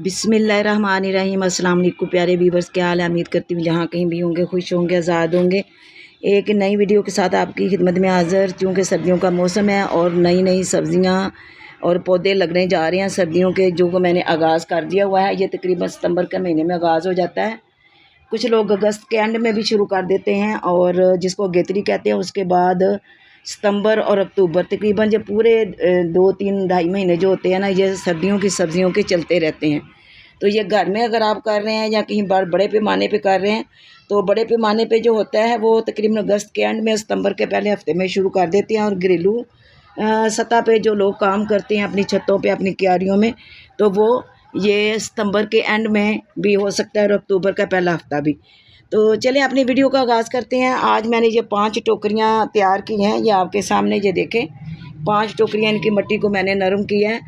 बिस्मिल्लाहिर्रहमानिर्रहीम। अस्सलाम वालेकुम प्यारे व्यूवर्स, क्या हाल है? उम्मीद करती हूँ जहाँ कहीं भी होंगे खुश होंगे, आज़ाद होंगे। एक नई वीडियो के साथ आपकी खिदमत में हाज़िर, क्योंकि सर्दियों का मौसम है और नई नई सब्ज़ियाँ और पौधे लगने जा रहे हैं सर्दियों के, जो मैंने आगाज़ कर दिया हुआ है। ये तकरीबन सितंबर के महीने में आगाज़ हो जाता है। कुछ लोग अगस्त के एंड में भी शुरू कर देते हैं, और जिसको अगेतरी कहते हैं। उसके बाद सितंबर और अक्टूबर, तकरीबन जो पूरे 2-3-2.5 महीने जो होते हैं ना, ये सर्दियों की सब्ज़ियों के चलते रहते हैं। तो ये घर में अगर आप कर रहे हैं या कहीं बड़े पैमाने पे कर रहे हैं, तो बड़े पैमाने पे जो होता है वो तकरीबन अगस्त के एंड में, सितंबर के पहले हफ्ते में शुरू कर देते हैं। और घरेलू सतह पे जो लोग काम करते हैं अपनी छतों पे, अपनी क्यारियों में, तो वो ये सितंबर के एंड में भी हो सकता है और अक्टूबर का पहला हफ्ता भी। तो चलिए अपनी वीडियो का आगाज़ करते हैं। आज मैंने ये 5 टोकरियाँ तैयार की हैं, ये आपके सामने ये देखें। 5 टोकरियाँ इनकी मिट्टी को मैंने नरम की है,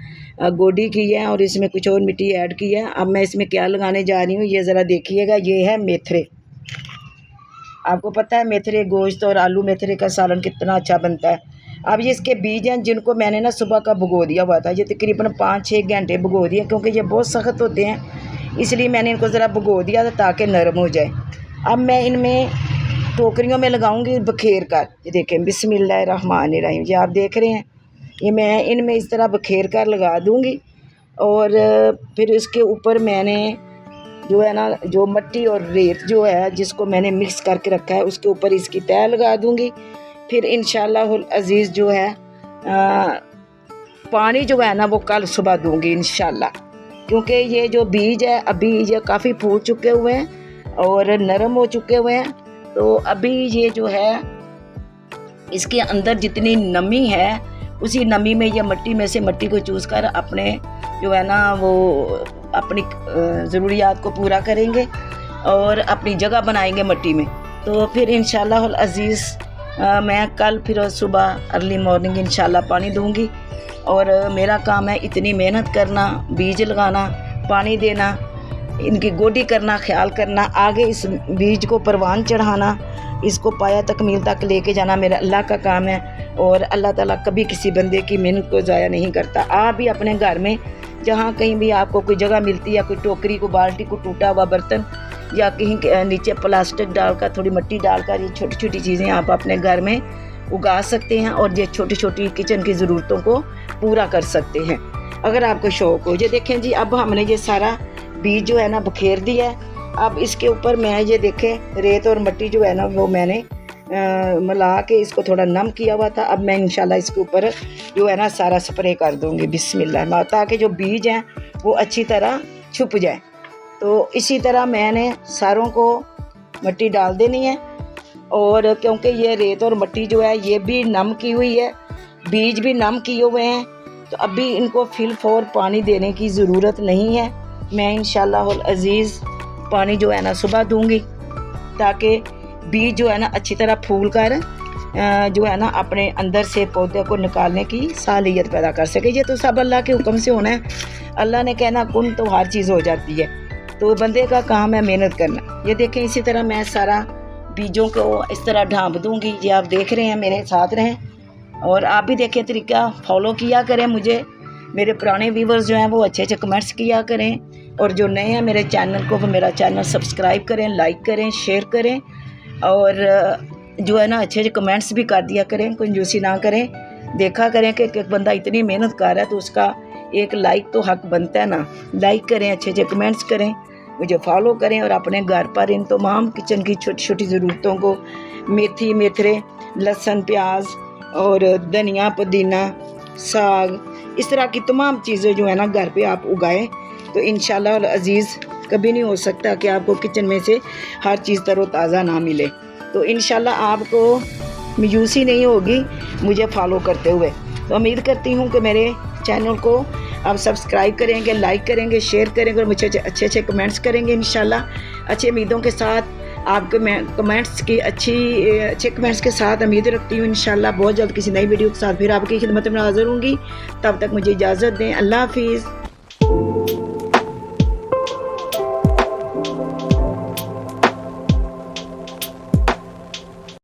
गोडी की है, और इसमें कुछ और मिट्टी ऐड की है। अब मैं इसमें क्या लगाने जा रही हूँ ये ज़रा देखिएगा। ये है मेथरे। आपको पता है मेथरे, गोश्त और आलू मेथरे का सालन कितना अच्छा बनता है। अब ये इसके बीज हैं, जिनको मैंने ना सुबह का भिगो दिया हुआ था। ये तकरीबन 5-6 घंटे भिगो दिए, क्योंकि ये बहुत सख्त होते हैं, इसलिए मैंने इनको ज़रा भिगो दिया था ताकि नरम हो जाए। अब मैं इनमें टोकरियों में लगाऊंगी बखेर कर। ये देखें, बिस्मिल्लाहिर्रहमानिर्रहीम। ये आप देख रहे हैं, ये मैं इनमें इस तरह बखेर कर लगा दूंगी। और फिर इसके ऊपर मैंने जो है ना, जो मिट्टी और रेत जो है जिसको मैंने मिक्स करके रखा है, उसके ऊपर इसकी तह लगा दूंगी। फिर इंशाअल्लाह अज़ीज़ जो है पानी जो है ना वो कल सुबह दूंगी इंशाअल्लाह, क्योंकि ये जो बीज है अभी ये काफ़ी फूल चुके हुए हैं और नरम हो चुके हुए हैं। तो अभी ये जो है इसके अंदर जितनी नमी है, उसी नमी में ये मिट्टी में से मिट्टी को चूस कर अपने जो है ना वो अपनी ज़रूरियात को पूरा करेंगे और अपनी जगह बनाएंगे मिट्टी में। तो फिर इंशाअल्लाह अज़ीज़ मैं कल फिर सुबह अर्ली मॉर्निंग इंशाअल्लाह पानी दूंगी। और मेरा काम है इतनी मेहनत करना, बीज लगाना, पानी देना, इनकी गोडी करना, ख्याल करना, आगे इस बीज को परवान चढ़ाना, इसको पाया तकमील तक लेके जाना मेरा अल्लाह का काम है। और अल्लाह ताला कभी किसी बंदे की मेहनत को ज़ाया नहीं करता। आप भी अपने घर में जहाँ कहीं भी आपको कोई जगह मिलती है, कोई टोकरी को, बाल्टी को, टूटा हुआ बर्तन, या कहीं नीचे प्लास्टिक डालकर, थोड़ी मिट्टी डालकर, ये छोटी छोटी चीज़ें आप अपने घर में उगा सकते हैं और ये छोटी छोटी किचन की ज़रूरतों को पूरा कर सकते हैं अगर आपको शौक़ हो। ये देखें जी, अब हमने ये सारा बीज जो है ना बखेर दिया है। अब इसके ऊपर मैं ये देखें रेत और मिट्टी जो है ना वो मैंने मिला के इसको थोड़ा नम किया हुआ था। अब मैं इंशाल्लाह इसके ऊपर जो है ना सारा स्प्रे कर दूंगी बिस्मिल्लाह, ताकि जो बीज हैं वो अच्छी तरह छुप जाए। तो इसी तरह मैंने सारों को मिट्टी डाल देनी है। और क्योंकि ये रेत और मिट्टी जो है ये भी नम की हुई है, बीज भी नम किए हुए हैं, तो अभी इनको फिल फॉर पानी देने की ज़रूरत नहीं है। मैं इंशाअल्लाह अज़ीज़ पानी जो है ना सुबह दूंगी, ताकि बीज जो है ना अच्छी तरह फूल कर जो है ना अपने अंदर से पौधे को निकालने की सालियत पैदा कर सके। ये तो सब अल्लाह के हुक्म से होना है। अल्लाह ने कहना कुन तो हर चीज़ हो जाती है, तो बंदे का काम है मेहनत करना। ये देखें, इसी तरह मैं सारा बीजों को इस तरह ढाँप दूंगी। ये आप देख रहे हैं, मेरे साथ रहें और आप भी देखें, तरीका फॉलो किया करें। मुझे मेरे पुराने व्यूवर्स जो हैं वो अच्छे अच्छे कमेंट्स किया करें, और जो नए हैं मेरे चैनल को, वो मेरा चैनल सब्सक्राइब करें, लाइक करें, शेयर करें, और जो है ना अच्छे अच्छे कमेंट्स भी कर दिया करें, कंजूसी ना करें। देखा करें कि एक बंदा इतनी मेहनत कर रहा है तो उसका एक लाइक तो हक बनता है ना। लाइक करें, अच्छे अच्छे कमेंट्स करें, मुझे फॉलो करें, और अपने घर पर इन तमाम किचन की छोटी छोटी ज़रूरतों को, मेथी, मेथरे, लहसुन, प्याज और धनिया, पुदीना, साग, इस तरह की तमाम चीज़ें जो है ना घर पे आप उगाएं। तो इंशाअल्लाह अज़ीज़ कभी नहीं हो सकता कि आपको किचन में से हर चीज़ तरोताज़ा ना मिले। तो इंशाअल्लाह आपको मायूसी नहीं होगी मुझे फॉलो करते हुए। तो उम्मीद करती हूँ कि मेरे चैनल को आप सब्सक्राइब करेंगे, लाइक करेंगे, शेयर करेंगे, और मुझे अच्छे अच्छे कमेंट्स करेंगे इंशाअल्लाह। अच्छी उम्मीदों के साथ आपके कमेंट्स की अच्छे कमेंट्स के साथ उम्मीद रखती हूँ इंशाअल्लाह बहुत जल्द किसी नई वीडियो के साथ फिर आपकी खिदमत में हाज़िर होंगी। तब तक मुझे इजाज़त दें। अल्लाह हाफिज़।